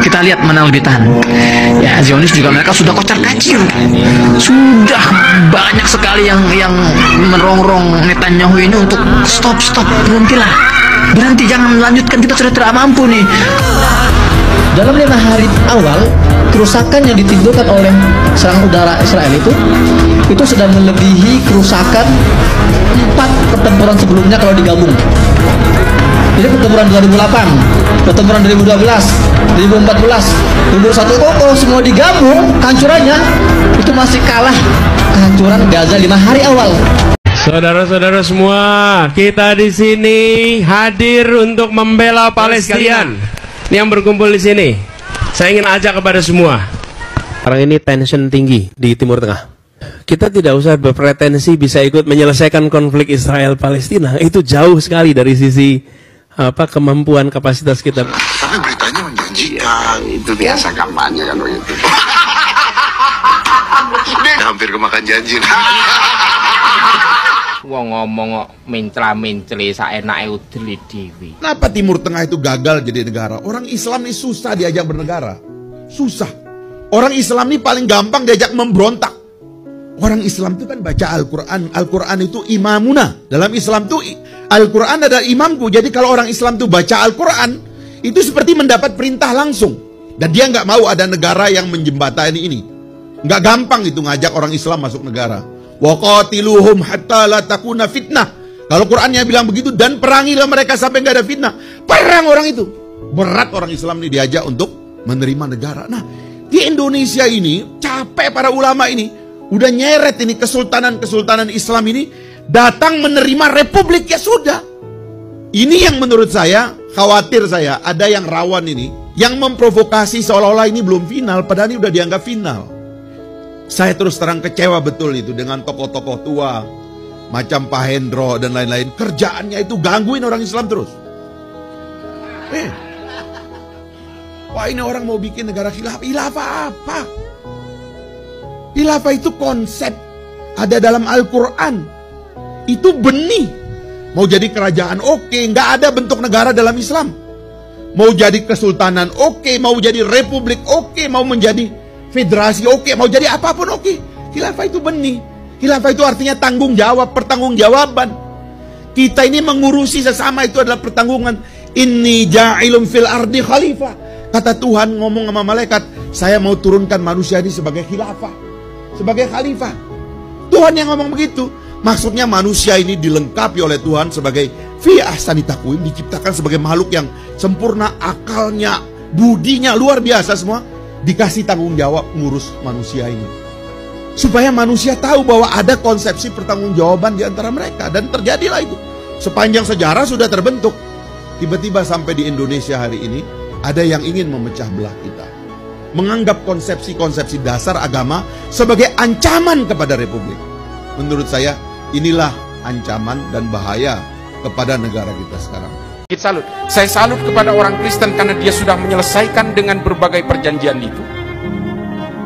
kita lihat mana lebih tahan. Ya, Zionis juga mereka sudah kocar-kacir, sudah banyak sekali yang merongrong Netanyahu ini untuk stop, berhenti, jangan melanjutkan, kita sudah tidak mampu nih. Dalam 5 hari awal, kerusakan yang ditimbulkan oleh serangan udara Israel itu sudah melebihi kerusakan 4 pertempuran sebelumnya kalau digabung. Jadi pertempuran 2008, pertempuran 2012, 2014, 2021 kokoh semua digabung, kehancurannya itu masih kalah kehancuran Gaza 5 hari awal. Saudara-saudara semua, kita di sini hadir untuk membela Palestina. Yang berkumpul di sini, saya ingin ajak kepada semua. Sekarang ini tension tinggi di Timur Tengah. Kita tidak usah berpretensi bisa ikut menyelesaikan konflik Israel-Palestina. Itu jauh sekali dari sisi kemampuan kapasitas kita. Tapi beritanya menjanjikan. Itu biasa kampanye kan begitu. Hampir kemakan janji. Wong ngomong mintra-mintri saenake udeli dhewe. Kenapa Timur Tengah itu gagal jadi negara? Orang Islam ini susah diajak bernegara. Susah. Orang Islam ini paling gampang diajak memberontak. Orang Islam itu kan baca Al-Quran. Al-Quran itu imamuna. Dalam Islam itu Al-Quran adalah imamku. Jadi kalau orang Islam itu baca Al-Quran, itu seperti mendapat perintah langsung. Dan dia nggak mau ada negara yang menjembatani ini. Nggak gampang itu ngajak orang Islam masuk negara. Wa qatiluhum hatta la takuna fitnah. Kalau Qur'annya bilang begitu, dan perangilah mereka sampai nggak ada fitnah. Perang orang itu. Berat orang Islam ini diajak untuk menerima negara. Nah, di Indonesia ini capek para ulama ini, udah nyeret ini kesultanan Islam ini datang menerima republik, ya sudah. Ini yang menurut saya, khawatir saya, ada yang rawan ini, yang memprovokasi seolah-olah ini belum final, padahal ini udah dianggap final. Saya terus terang kecewa betul itu dengan tokoh-tokoh tua macam Pak Hendro dan lain-lain. Kerjaannya itu gangguin orang Islam terus. Wah, ini orang mau bikin negara khilafah. Khilafah apa? Khilafah itu konsep ada dalam Al-Quran. Itu benih. Mau jadi kerajaan oke, nggak ada bentuk negara dalam Islam. Mau jadi kesultanan oke, mau jadi republik oke, mau menjadi federasi oke, mau jadi apapun oke. Khilafah itu benih. Khilafah itu artinya tanggung jawab, pertanggungjawaban. Kita ini mengurusi sesama itu adalah pertanggungan. Inni ja'ilum fil ardi khalifah. Kata Tuhan ngomong sama malaikat, saya mau turunkan manusia ini sebagai khilafah, sebagai khalifah. Tuhan yang ngomong begitu. Maksudnya manusia ini dilengkapi oleh Tuhan sebagai fi ahsani taqwim, diciptakan sebagai makhluk yang sempurna, akalnya, budinya luar biasa semua. Dikasih tanggung jawab ngurus manusia ini. Supaya manusia tahu bahwa ada konsepsi pertanggungjawaban di antara mereka. Dan terjadilah itu. Sepanjang sejarah sudah terbentuk. Tiba-tiba sampai di Indonesia hari ini, ada yang ingin memecah belah kita. Menganggap konsepsi-konsepsi dasar agama sebagai ancaman kepada republik. Menurut saya, inilah ancaman dan bahaya kepada negara kita sekarang. Saya salut kepada orang Kristen karena dia sudah menyelesaikan dengan berbagai perjanjian itu,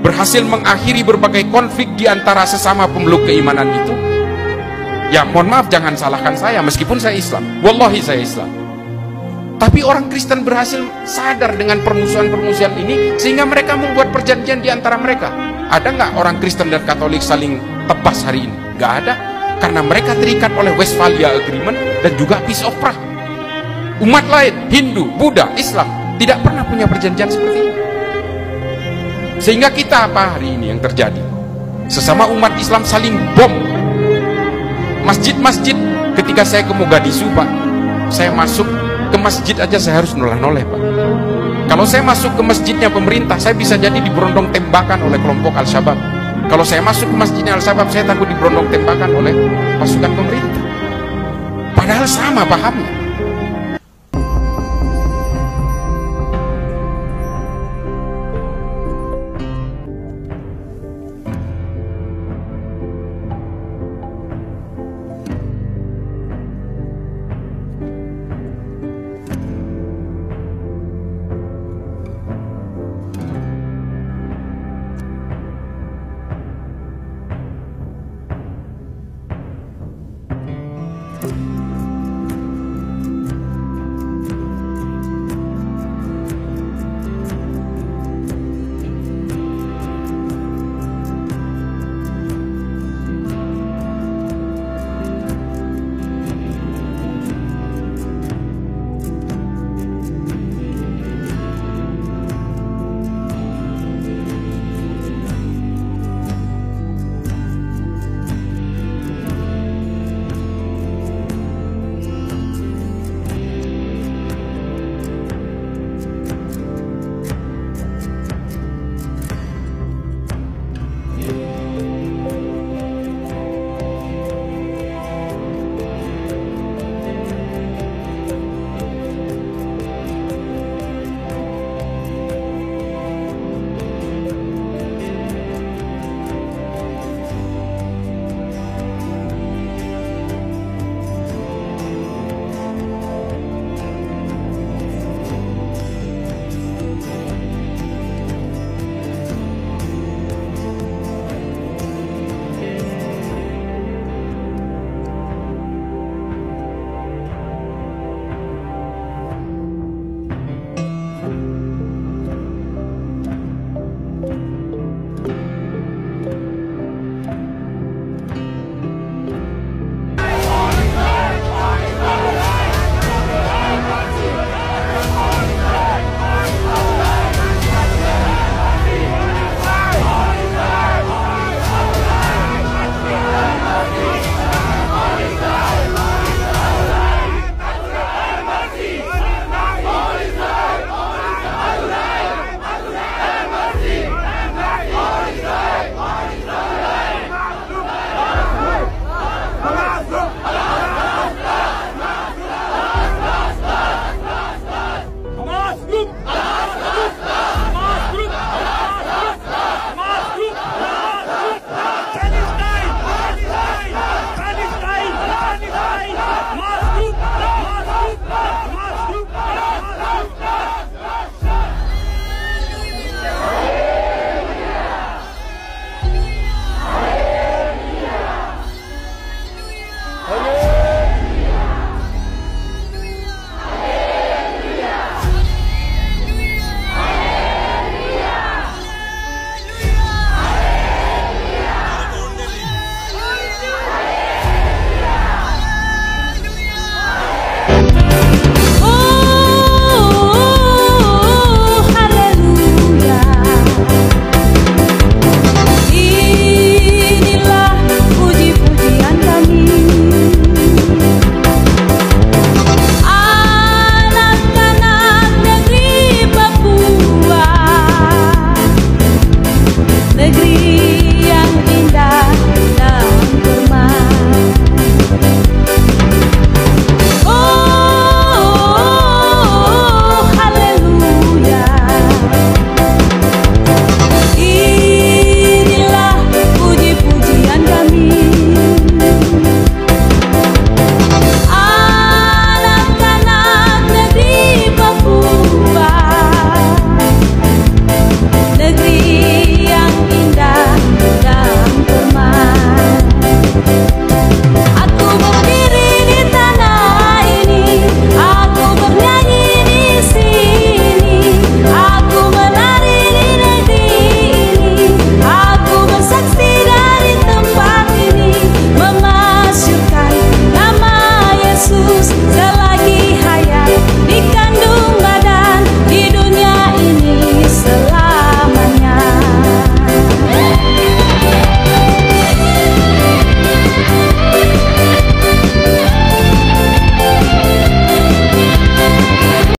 berhasil mengakhiri berbagai konflik di antara sesama pemeluk keimanan itu. Ya mohon maaf, jangan salahkan saya meskipun saya Islam, wallahi saya Islam. Tapi orang Kristen berhasil sadar dengan permusuhan-permusuhan ini sehingga mereka membuat perjanjian di antara mereka. Ada nggak orang Kristen dan Katolik saling tebas hari ini? Nggak ada, karena mereka terikat oleh Westphalia Agreement dan juga Peace of Prague. Umat lain, Hindu, Buddha, Islam tidak pernah punya perjanjian seperti ini. Sehingga kita apa hari ini yang terjadi? Sesama umat Islam saling bom. Masjid-masjid, ketika saya ke Mogadishu Pak, saya masuk ke masjid aja saya harus noleh-noleh Pak. Kalau saya masuk ke masjidnya pemerintah, saya bisa jadi diberondong tembakan oleh kelompok Al-Shabaab. Kalau saya masuk ke masjidnya Al-Shabaab, saya takut diberondong tembakan oleh pasukan pemerintah. Padahal sama pahamnya.